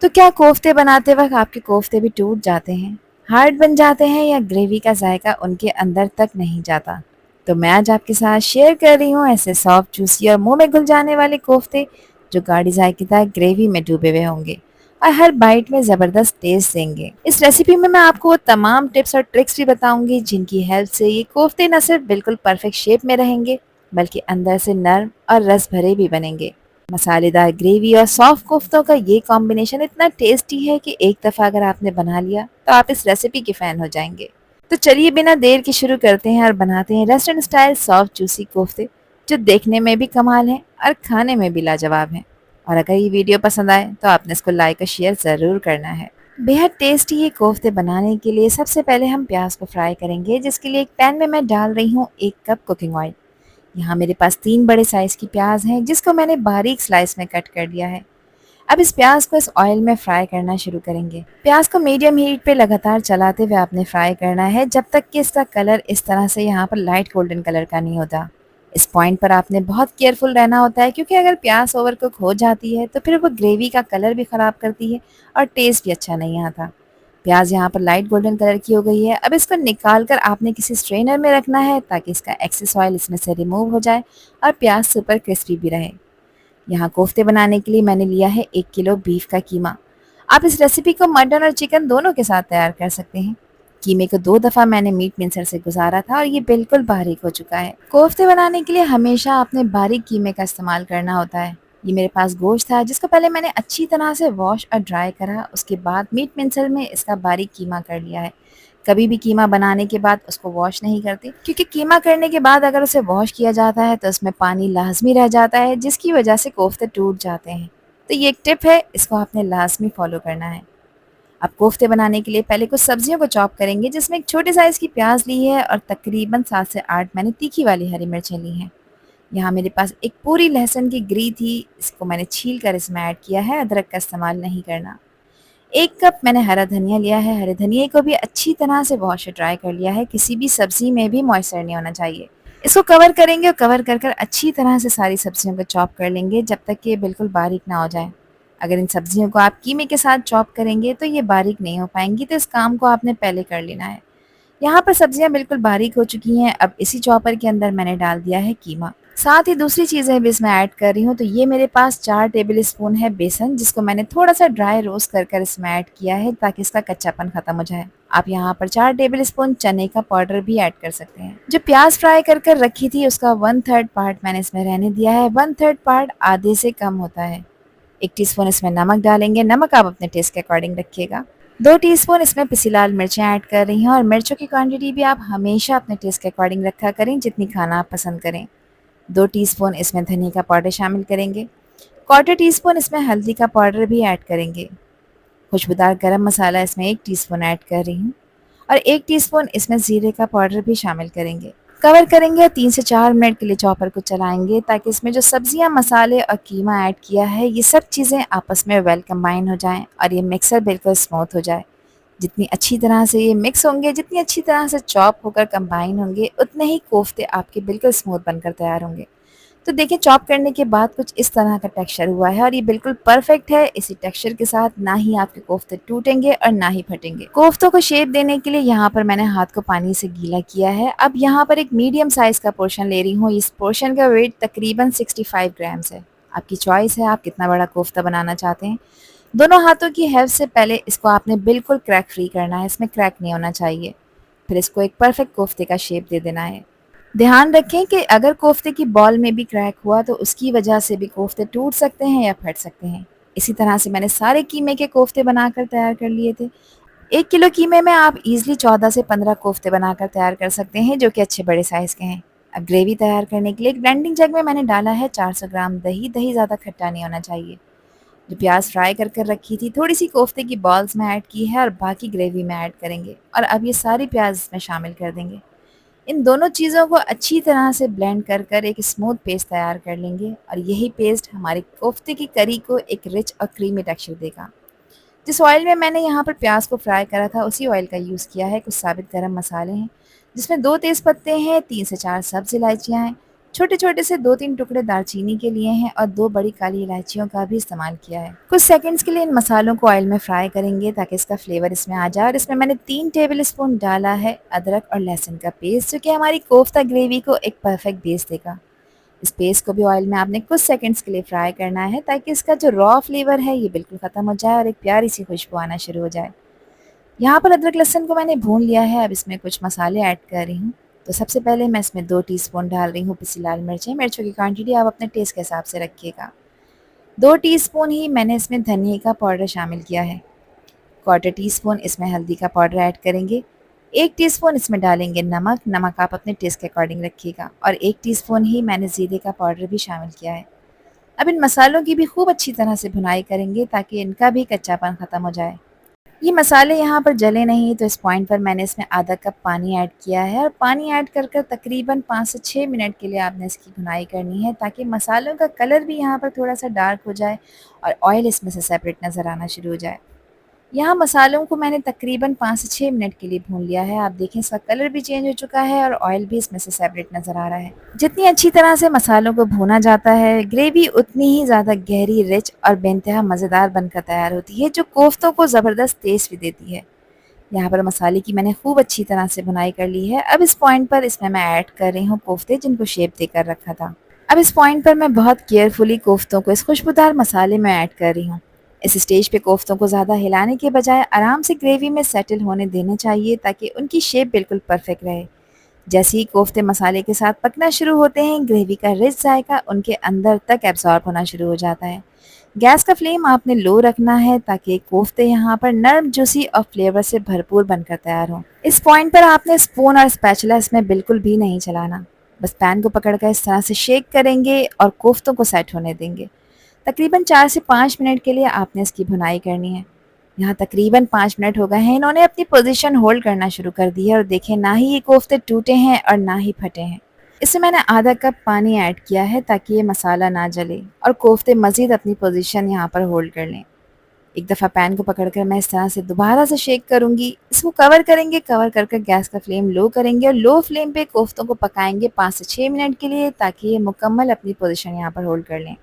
तो क्या कोफ्ते बनाते वक्त आपके कोफ्ते भी टूट जाते हैं, हार्ड बन जाते हैं या ग्रेवी का जायका उनके अंदर तक नहीं जाता? तो मैं आज आपके साथ शेयर कर रही हूँ ऐसे सॉफ्ट, जूसी और मुंह में घुल जाने वाले कोफ्ते जो गाढ़ी जायकेदार ग्रेवी में डूबे हुए होंगे और हर बाइट में ज़बरदस्त टेस्ट देंगे। इस रेसिपी में मैं आपको वो तमाम टिप्स और ट्रिक्स भी बताऊंगी जिनकी हेल्प से ये कोफ्ते न सिर्फ बिल्कुल परफेक्ट शेप में रहेंगे बल्कि अंदर से नर्म और रस भरे भी बनेंगे। मसालेदार ग्रेवी और सॉफ्ट कोफ्तों का ये कॉम्बिनेशन इतना टेस्टी है कि एक दफ़ा अगर आपने बना लिया तो आप इस रेसिपी के फ़ैन हो जाएंगे। तो चलिए बिना देर के शुरू करते हैं और बनाते हैं रेस्टोरेंट स्टाइल सॉफ्ट जूसी कोफ्ते जो देखने में भी कमाल हैं और खाने में भी लाजवाब हैं। और अगर ये वीडियो पसंद आए तो आपने इसको लाइक और शेयर ज़रूर करना है। बेहद टेस्टी ये कोफ्ते बनाने के लिए सबसे पहले हम प्याज को फ्राई करेंगे, जिसके लिए एक पैन में मैं डाल रही हूँ 1 कप कुकिंग ऑयल। यहाँ मेरे पास 3 बड़े साइज़ की प्याज हैं जिसको मैंने बारीक स्लाइस में कट कर दिया है। अब इस प्याज को इस ऑयल में फ्राई करना शुरू करेंगे। प्याज को मीडियम हीट पे लगातार चलाते हुए आपने फ्राई करना है जब तक कि इसका कलर इस तरह से यहाँ पर लाइट गोल्डन कलर का नहीं होता। इस पॉइंट पर आपने बहुत केयरफुल रहना होता है, क्योंकि अगर प्याज ओवर कुक हो जाती है तो फिर वो ग्रेवी का कलर भी ख़राब करती है और टेस्ट भी अच्छा नहीं आता। प्याज यहाँ पर लाइट गोल्डन कलर की हो गई है। अब इसको निकाल कर आपने किसी स्ट्रेनर में रखना है ताकि इसका एक्सेस ऑयल इसमें से रिमूव हो जाए और प्याज सुपर क्रिस्पी भी रहे। यहाँ कोफ्ते बनाने के लिए मैंने लिया है 1 किलो बीफ का कीमा। आप इस रेसिपी को मटन और चिकन दोनों के साथ तैयार कर सकते हैं। कीमे को 2 दफ़ा मैंने मीट मिक्सर से गुजारा था और ये बिल्कुल बारीक हो चुका है। कोफ्ते बनाने के लिए हमेशा आपने बारीक कीमे का इस्तेमाल करना होता है। ये मेरे पास गोश्त था जिसको पहले मैंने अच्छी तरह से वॉश और ड्राई करा, उसके बाद मीट मिक्सर में इसका बारीक कीमा कर लिया है। कभी भी कीमा बनाने के बाद उसको वॉश नहीं करते, क्योंकि कीमा करने के बाद अगर उसे वॉश किया जाता है तो उसमें पानी लाजमी रह जाता है जिसकी वजह से कोफ्ते टूट जाते हैं। तो ये एक टिप है, इसको आपने लाजमी फॉलो करना है। अब कोफ्ते बनाने के लिए पहले कुछ सब्जियों को चॉप करेंगे, जिसमें एक छोटे साइज़ की प्याज ली है और तकरीबन 7 से 8 मैंने तीखी वाली हरी मिर्चें ली हैं। यहाँ मेरे पास एक पूरी लहसुन की ग्री थी, इसको मैंने छील कर इसमें ऐड किया है, अदरक का इस्तेमाल नहीं करना। 1 कप मैंने हरा धनिया लिया है, हरे धनिये को भी अच्छी तरह से वॉश ड्राई कर लिया है। किसी भी सब्जी में भी मॉइस्चर नहीं होना चाहिए। इसको कवर करेंगे और कवर कर कर अच्छी तरह से सारी सब्जियों को चॉप कर लेंगे जब तक कि ये बिल्कुल बारीक ना हो जाए। अगर इन सब्जियों को आप कीमे के साथ चॉप करेंगे तो ये बारीक नहीं हो पाएंगी, तो इस काम को आपने पहले कर लेना है। यहाँ पर सब्जियाँ बिल्कुल बारीक हो चुकी हैं। अब इसी चॉपर के अंदर मैंने डाल दिया है कीमा। साथ ही दूसरी चीज़ें भी इसमें ऐड कर रही हूँ। तो ये मेरे पास 4 टेबल स्पून है बेसन, जिसको मैंने थोड़ा-सा ड्राई रोस्ट कर कर इसमें ऐड किया है ताकि इसका कच्चापन ख़त्म हो जाए। आप यहाँ पर 4 टेबल स्पून चने का पाउडर भी ऐड कर सकते हैं। जो प्याज़ फ्राई कर कर रखी थी उसका 1/3 पार्ट मैंने इसमें रहने दिया है। 1/3 पार्ट आधे से कम होता है। 1 टीस्पून इसमें नमक डालेंगे, नमक आप अपने टेस्ट के अकॉर्डिंग रखिएगा। 2 टीस्पून इसमें पिसी लाल मिर्चें ऐड कर रही हैं और मिर्चों की क्वांटिटी भी आप हमेशा अपने टेस्ट के अकॉर्डिंग रखा करें, जितनी खाना आप पसंद करें। 2 टीस्पून इसमें धनिया का पाउडर शामिल करेंगे। 1/4 टीस्पून इसमें हल्दी का पाउडर भी ऐड करेंगे। खुशबूदार गरम मसाला इसमें 1 टीस्पून ऐड कर रही हूँ और 1 टीस्पून इसमें ज़ीरे का पाउडर भी शामिल करेंगे। कवर करेंगे और 3 से 4 मिनट के लिए चॉपर को चलाएंगे ताकि इसमें जो सब्जियां, मसाले और कीमा ऐड किया है ये सब चीज़ें आपस में वेल कंबाइन हो जाएं और ये मिक्सर बिल्कुल स्मूथ हो जाए। जितनी अच्छी तरह से ये मिक्स होंगे, जितनी अच्छी तरह से चॉप होकर कंबाइन होंगे, उतने ही कोफ्ते आपके बिल्कुल स्मूथ बनकर तैयार होंगे। तो देखिए चॉप करने के बाद कुछ इस तरह का टेक्सचर हुआ है और ये बिल्कुल परफेक्ट है। इसी टेक्सचर के साथ ना ही आपके कोफ्ते टूटेंगे और ना ही फटेंगे। कोफ्तों को शेप देने के लिए यहाँ पर मैंने हाथ को पानी से गीला किया है। अब यहाँ पर एक मीडियम साइज का पोर्शन ले रही हूँ। इस पोर्शन का वेट तकरीबन 65 ग्राम्स है। आपकी चॉइस है आप कितना बड़ा कोफ्ता बनाना चाहते हैं। दोनों हाथों की हेल्प से पहले इसको आपने बिल्कुल क्रैक फ्री करना है, इसमें क्रैक नहीं होना चाहिए। फिर इसको एक परफेक्ट कोफ्ते का शेप दे देना है। ध्यान रखें कि अगर कोफ्ते की बॉल में भी क्रैक हुआ तो उसकी वजह से भी कोफ्ते टूट सकते हैं या फट सकते हैं। इसी तरह से मैंने सारे कीमे के कोफ्ते बनाकर तैयार कर लिए थे। 1 किलो कीमे में आप इजीली 14 से 15 कोफ्ते बनाकर तैयार कर सकते हैं, जो कि अच्छे बड़े साइज़ के हैं। अब ग्रेवी तैयार करने के लिए एक ग्राइंडिंग जग में मैंने डाला है 400 ग्राम दही। दही ज़्यादा खट्टा नहीं होना चाहिए। जो प्याज फ्राई कर कर रखी थी थोड़ी सी कोफ्ते की बॉल्स में ऐड की है और बाकी ग्रेवी में ऐड करेंगे और अब ये सारी प्याज इसमें शामिल कर देंगे। इन दोनों चीज़ों को अच्छी तरह से ब्लेंड कर कर एक स्मूथ पेस्ट तैयार कर लेंगे और यही पेस्ट हमारे कोफ्ते की करी को एक रिच और क्रीमी टेक्सचर देगा। जिस ऑयल में मैंने यहाँ पर प्याज को फ्राई करा था उसी ऑयल का यूज़ किया है। कुछ साबित गरम मसाले हैं जिसमें 2 तेज़ पत्ते हैं, 3 से 4 सब्ज़ इलायचियाँ हैं, छोटे छोटे से 2-3 टुकड़े दालचीनी के लिए हैं और 2 बड़ी काली इलायचियों का भी इस्तेमाल किया है। कुछ सेकंड्स के लिए इन मसालों को ऑयल में फ्राई करेंगे ताकि इसका फ्लेवर इसमें आ जाए। और इसमें मैंने 3 टेबल स्पून डाला है अदरक और लहसुन का पेस्ट, जो कि हमारी कोफ्ता ग्रेवी को एक परफेक्ट बेस देगा। इस पेस्ट को भी ऑयल में आपने कुछ सेकंड्स के लिए फ्राई करना है ताकि इसका जो रॉ फ्लेवर है ये बिल्कुल ख़त्म हो जाए और एक प्यारी सी खुशबू आना शुरू हो जाए। यहाँ पर अदरक लहसुन को मैंने भून लिया है। अब इसमें कुछ मसाले ऐड कर रही हूँ। तो सबसे पहले मैं इसमें 2 टीस्पून डाल रही हूँ पिसी लाल मिर्चें। मिर्चों की क्वांटिटी आप अपने टेस्ट के हिसाब से रखिएगा। 2 टीस्पून ही मैंने इसमें धनिया का पाउडर शामिल किया है। क्वार्टर टीस्पून इसमें हल्दी का पाउडर ऐड करेंगे। 1 टीस्पून इसमें डालेंगे नमक। नमक आप अपने टेस्ट के अकॉर्डिंग रखिएगा। और 1 टीस्पून ही मैंने ज़ीरे का पाउडर भी शामिल किया है। अब इन मसालों की भी खूब अच्छी तरह से भुनाई करेंगे ताकि इनका भी कच्चापन ख़त्म हो जाए। ये मसाले यहाँ पर जले नहीं, तो इस पॉइंट पर मैंने इसमें आधा कप पानी ऐड किया है। और पानी ऐड कर तकरीबन 5 से 6 मिनट के लिए आपने इसकी भुनाई करनी है ताकि मसालों का कलर भी यहाँ पर थोड़ा सा डार्क हो जाए और ऑयल इसमें से सेपरेट नज़र आना शुरू हो जाए। यहाँ मसालों को मैंने तकरीबन 5 से 6 मिनट के लिए भून लिया है। आप देखें इसका कलर भी चेंज हो चुका है और ऑयल भी इसमें से सेपरेट नज़र आ रहा है। जितनी अच्छी तरह से मसालों को भूना जाता है, ग्रेवी उतनी ही ज़्यादा गहरी, रिच और बेइंतहा मज़ेदार बनकर तैयार होती है, जो कोफ्तों को ज़बरदस्त टेस्ट भी देती है। यहाँ पर मसाले की मैंने खूब अच्छी तरह से भुनाई कर ली है। अब इस पॉइंट पर इसमें मैं ऐड कर रही हूँ कोफ्ते, जिनको शेप देकर रखा था। अब इस पॉइंट पर मैं बहुत केयरफुली कोफ्तों को इस खुशबूदार मसाले में ऐड कर रही हूँ। इस स्टेज पे कोफ्तों को ज़्यादा हिलाने के बजाय आराम से ग्रेवी में सेटल होने देना चाहिए ताकि उनकी शेप बिल्कुल परफेक्ट रहे। जैसे ही कोफ्ते मसाले के साथ पकना शुरू होते हैं, ग्रेवी का रिच जायका उनके अंदर तक एब्जॉर्ब होना शुरू हो जाता है। गैस का फ्लेम आपने लो रखना है ताकि कोफ्ते यहाँ पर नरम, जूसी और फ्लेवर से भरपूर बनकर तैयार हों। इस पॉइंट पर आपने स्पून और स्पैचुला इसमें बिल्कुल भी नहीं चलाना। बस पैन को पकड़कर इस तरह से शेक करेंगे और कोफ्तों को सेट होने देंगे। तकरीबन 4 से 5 मिनट के लिए आपने इसकी भुनाई करनी है। यहाँ तकरीबन 5 मिनट हो गए हैं। इन्होंने अपनी पोजीशन होल्ड करना शुरू कर दी है और देखें, ना ही ये कोफ्ते टूटे हैं और ना ही फटे हैं। इससे मैंने आधा कप पानी ऐड किया है ताकि ये मसाला ना जले और कोफ्ते मज़ीद अपनी पोजीशन यहाँ पर होल्ड कर लें। एक दफ़ा पैन को पकड़कर मैं इस तरह से दोबारा से शेक करूँगी। इसको कवर करेंगे। कवर कर गैस का फ्लेम लो करेंगे और लो फ्लेम पे कोफ्तों को पकाएंगे 5 से 6 मिनट के लिए ताकि ये मुकम्मल अपनी पोजीशन यहाँ पर होल्ड कर लें।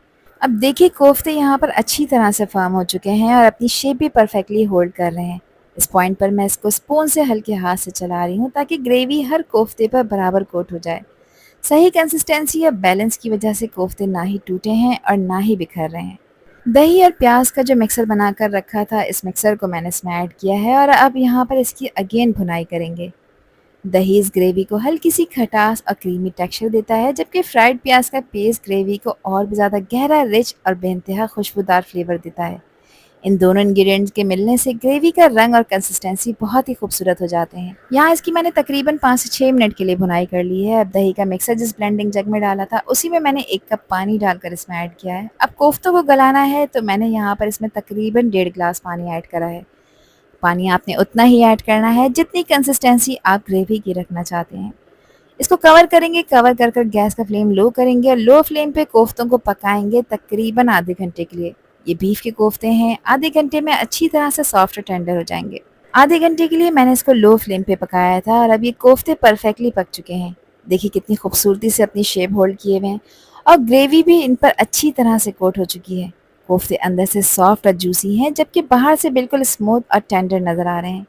अब देखिए, कोफ्ते यहाँ पर अच्छी तरह से फर्म हो चुके हैं और अपनी शेप भी परफेक्टली होल्ड कर रहे हैं। इस पॉइंट पर मैं इसको स्पून से हल्के हाथ से चला रही हूँ ताकि ग्रेवी हर कोफ्ते पर बराबर कोट हो जाए। सही कंसिस्टेंसी या बैलेंस की वजह से कोफ्ते ना ही टूटे हैं और ना ही बिखर रहे हैं। दही और प्याज का जो मिक्सर बनाकर रखा था, इस मिक्सर को मैंने इसमें ऐड किया है और अब यहाँ पर इसकी अगेन भुनाई करेंगे। दही इस ग्रेवी को हल्की सी खटास और क्रीमी टेक्सचर देता है, जबकि फ्राइड प्याज का पेस्ट ग्रेवी को और भी ज़्यादा गहरा, रिच और बेइंतहा खुशबूदार फ्लेवर देता है। इन दोनों इंग्रेडिएंट्स के मिलने से ग्रेवी का रंग और कंसिस्टेंसी बहुत ही खूबसूरत हो जाते हैं। यहाँ इसकी मैंने तकरीबन 5 से 6 मिनट के लिए भुनाई कर ली है। अब दही का मिक्सर जिस ब्लेंडिंग जग में डाला था, उसी में मैंने 1 कप पानी डालकर इसमें ऐड किया है। अब कोफ्तों को गलाना है, तो मैंने यहाँ पर इसमें तकरीबन 1.5 गिलास पानी ऐड करा है। पानी आपने उतना ही ऐड करना है जितनी कंसिस्टेंसी आप ग्रेवी की रखना चाहते हैं। इसको कवर करेंगे। कवर कर गैस का फ्लेम लो करेंगे और लो फ्लेम पे कोफ्तों को पकाएंगे तकरीबन आधे घंटे के लिए। ये बीफ के कोफ्ते हैं, आधे घंटे में अच्छी तरह से सॉफ्ट और टेंडर हो जाएंगे। आधे घंटे के लिए मैंने इसको लो फ्लेम पे पकाया था और अब ये कोफ्ते परफेक्टली पक चुके हैं। देखिए कितनी खूबसूरती से अपनी शेप होल्ड किए हुए हैं और ग्रेवी भी इन पर अच्छी तरह से कोट हो चुकी है। कोफ्ते अंदर से सॉफ्ट और जूसी हैं, जबकि बाहर से बिल्कुल स्मूथ और टेंडर नज़र आ रहे हैं।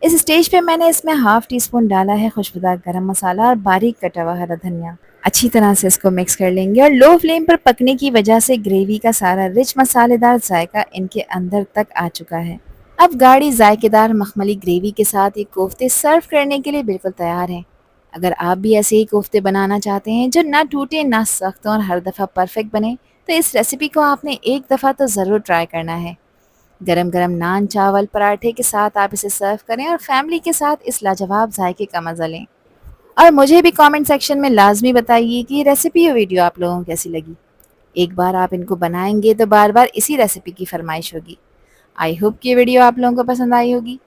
इस स्टेज पे मैंने इसमें हाफ टी स्पून डाला है खुशबूदार गरम मसाला और बारीक कटा हुआ हरा धनिया। अच्छी तरह से इसको मिक्स कर लेंगे और लो फ्लेम पर पकने की वजह से ग्रेवी का सारा रिच मसालेदार जायका इनके अंदर तक आ चुका है। अब गाढ़ी जायकेदार मखमली ग्रेवी के साथ ये कोफ्ते सर्व करने के लिए बिल्कुल तैयार हैं। अगर आप भी ऐसे ही कोफ्ते बनाना चाहते हैं जो ना टूटे, ना सख्त और हर दफ़ा परफेक्ट बने, तो इस रेसिपी को आपने एक दफ़ा तो ज़रूर ट्राई करना है। गरम गरम नान, चावल, पराठे के साथ आप इसे सर्व करें और फैमिली के साथ इस लाजवाब जायके का मज़ा लें। और मुझे भी कमेंट सेक्शन में लाजमी बताइए कि ये रेसिपी और वीडियो आप लोगों को कैसी लगी। एक बार आप इनको बनाएंगे तो बार बार इसी रेसिपी की फरमाइश होगी। आई होप कि ये वीडियो आप लोगों को पसंद आई होगी।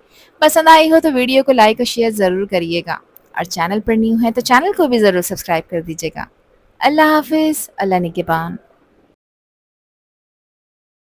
पसंद आई हो तो वीडियो को लाइक और शेयर ज़रूर करिएगा और चैनल पर न्यू है तो चैनल को भी ज़रूर सब्सक्राइब कर दीजिएगा। अल्लाह हाफिज़। अल्लाह निगहबान।